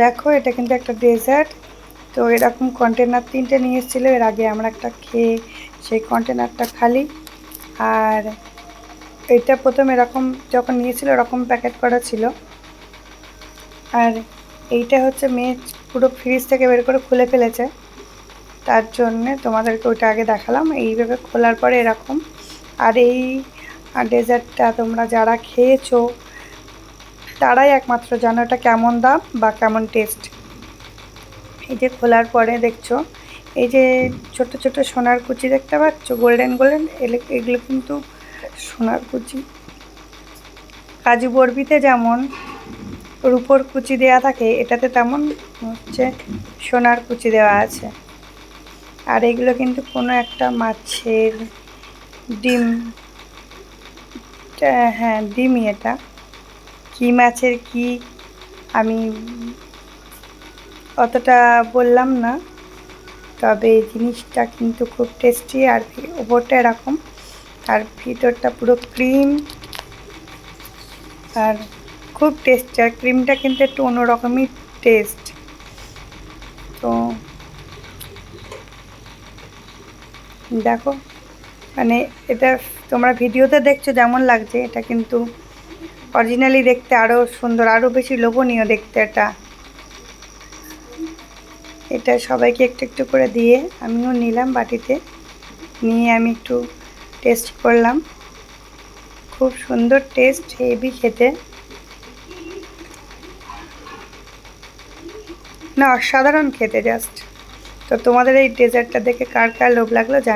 দেখো এটা কিন্তু একটা ডেজার্ট। তো এরকম কন্টেনার 3টে নিয়ে এসেছিলো, এর আগে আমরা একটা খেয়ে সেই কন্টেনারটা খালি। আর এটা প্রথম এরকম যখন নিয়েছিল এরকম প্যাকেট করা ছিল। আর এইটা হচ্ছে মেয়ে পুরো ফ্রিজ থেকে বের করে খুলে ফেলেছে, তার জন্যে তোমাদেরকে ওইটা আগে দেখালাম। এইভাবে খোলার পরে এরকম। আর এই ডেজার্টটা তোমরা যারা খেয়েছো তারাই একমাত্র জানো এটা কেমন দাম বা কেমন টেস্ট। এই যে খোলার পরে দেখছো এই যে ছোট ছোট সোনার কুচি দেখতে পাচ্ছ, গোল্ডেন গোল্ডেন, এগুলো কিন্তু সোনার কুচি। কাজু বরফিতে যেমন রূপোর কুচি দেওয়া থাকে, এটাতে তেমন হচ্ছে সোনার কুচি দেওয়া আছে। আর এগুলো কিন্তু কোনো একটা মাছের ডিম, হ্যাঁ ডিমই, এটা কী মাছের কি আমি অতটা বললাম না, তবে এই জিনিসটা কিন্তু খুব টেস্টি। আর উপরটা এরকম আর ভিতরটা পুরো ক্রিম, আর খুব টেস্টি। আর ক্রিমটা কিন্তু একটু অন্যরকমই টেস্ট। তো দেখো মানে এটা তোমরা ভিডিওতে দেখছো যেমন লাগছে, এটা কিন্তু অরিজিনালি দেখতে আরও সুন্দর, আরও বেশি লোভনীয় দেখতে। এটা সবাইকে একটু একটু করে দিয়ে আমিও নিলাম বাটিতে, নিয়ে আমি একটু টেস্ট করলাম। খুব সুন্দর টেস্ট, হেভি খেতে, না অসাধারণ খেতে জাস্ট। তো তোমাদের এই ডেজার্টটা দেখে কার কার লোভ লাগলো জানি।